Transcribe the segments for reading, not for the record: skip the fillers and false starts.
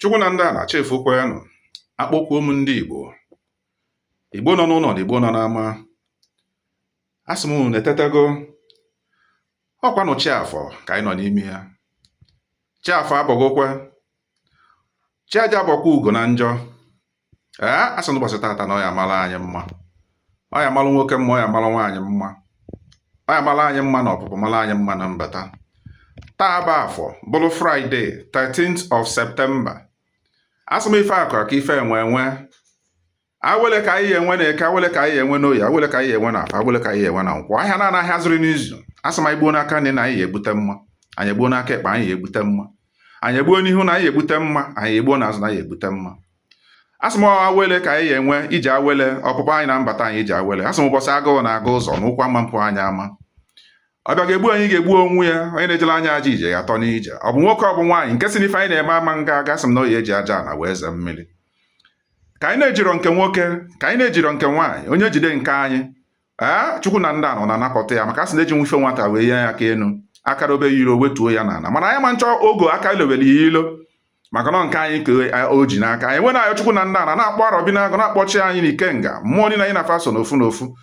Chukwunanda na-achefukwanụ akpọkwuo m ndị Igbo nọ n'ụlọ na Igbo nọ n'ama. Asị m unu etetego, ọkwanụ Chiafọ ka anyị nọ n'ime ya. Chiafọ abọgokwe, chi aja abọkwa ugo na njọ. Asị n'ụbọchị tata na ọ ya mara anyị mma, ọ ya mara nwoke mma, ọ ya mara nwaanyị mma, ọ ya mara anyị mma na ọpụpụ, mara anyị mma na mbata. Taa bụ Afọ bụrụ Friday 13th of September. Asị m ife akụrụ ka ife enwe awele ka anyị enwe na eke, awele ka anyị enwe n'oyi, awele ka anyị enwe na afọ, awele ka anyị enwe na nkwọ. Ahịa na-anaghị azụrụ n'izu. Asị m anyị gbuo n'aka nne na anyị egbute mma, anyị egbuo n'aka ekpe anyị egbute mma, anyị egbuo n'ihu na anyị egbute mma, anyị egbuo n'azụ na anyị egbute mma. Asị m awele ka anyị enwe iji awele ọpụpụ anyị na mbata anyị iji awele. Asị m ụbọchị agụụ na-aga ụzọ na ụkwụ ama mpụ anyị ama. Ọbịa ga-egbu anyị ga-egbu onwe ya, onye na-ejela anya aja ije ya atọ n'ije. Ọ bụ nwoke ọ bụ nwaanyị nke si n'ife anyị na-eme ama nga aga. Sị m na oyi eji aja na wee zee mmiri. Ka anyị na-ejiro nke nwoke, ka anyị na-ejiro nke nwaanyị, onye jide nke anyị. Chukwunanda nọ na-anapụta ya maka asị na eji nwife nwata wee ye ya aka enu, aka dobe ya iro wetuo ya n'ala. Mana anyị ma nchọ ogo aka ilewere ya ilo maka nọ nke anyị ka o ji n'aka. Anyị nwere ayọ Chukwunanda na-akpọ Arọbinago na-akpọchi anyị n'Ikenga, mmụọ niile anyị na-afa so n'ofu n'ofu.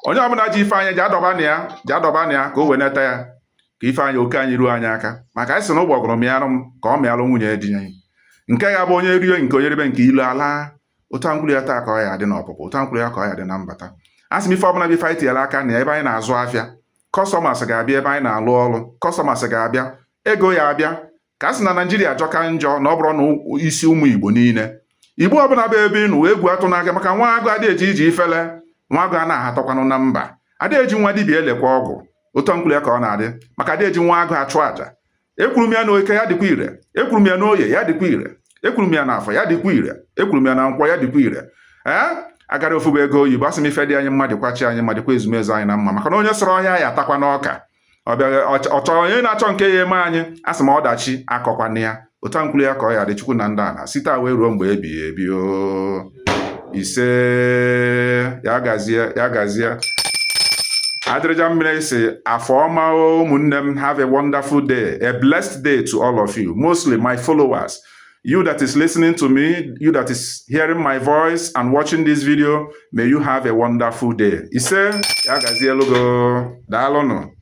Onye ọbụla ji ife anyị ji adọba na ya ka o weneta ya ka ife anyị oke anyị ruo anyị aka. Maka anyị sị na ụgbọgụrụ mịarụ m ka ọ mịarụ nwunye di ya. Nke ya bụ onye rie nke onye ribe nke ilu ala. Ụta nkwulu ya taa ka ọ ya adị n'ọpụpụ, ụta nkwulu ya ka ọ ya dị na mbata. Asị m ife ọbụla bụ ife anyị tinyere aka na ebe anyị na-azụ afịa, kọstọmas ga-abịa ebe anyị na-alụ ọrụ, kọstọmas ga-abịa, ego ya abịa. Ka a sị na Naijiria ajọka njọ na ọ bụrụ na isi ụmụ Igbo niile. Igbo ọbụla bụ ebe ịnụ egwu atụ n'aka maka nwa agụ adị eji iji ifele, nwa agụ a na-ahatọkwanụ na mba. Adị eji nwa dibịa elekwa ọgwụ, ụtọ nkwulu ya ka ọ na-adị maka adị eji nwa agụ achụ aja. Ekwuru m ya na oke ya dịkwa ire, ekwuru m ya na oye ya dịkwa ire, ekwuru m ya na afọ ya dịkwa ire, ekwuru m ya na nkwọ ya dịkwa ire. Agara ofu bụ ego oyibo. Asị m ife dị anyị mma dịkwa chi anyị mma, dịkwa ezumezu anyị na mma maka na onye sọrọ ọhịa ya atakwa n'ọka. Ọ bịa ọ chọrọ onye na-achọ nke ya eme anyị. Asị m ọdachi akọkwana ya, ụta nkwulu ya ka ọ ya dị Chukwunanda na site wee ruo mgbe ebighị ebi. Ise ya gazie. Adịrịja mmiri si afọ ọma ụmụnne m. Have a wonderful day, a blessed day to all of you, mostly my followers. You that is listening to me, you that is hearing my voice and watching this video, may you have a wonderful day. Ise ya gazie logo. Daalụnụ.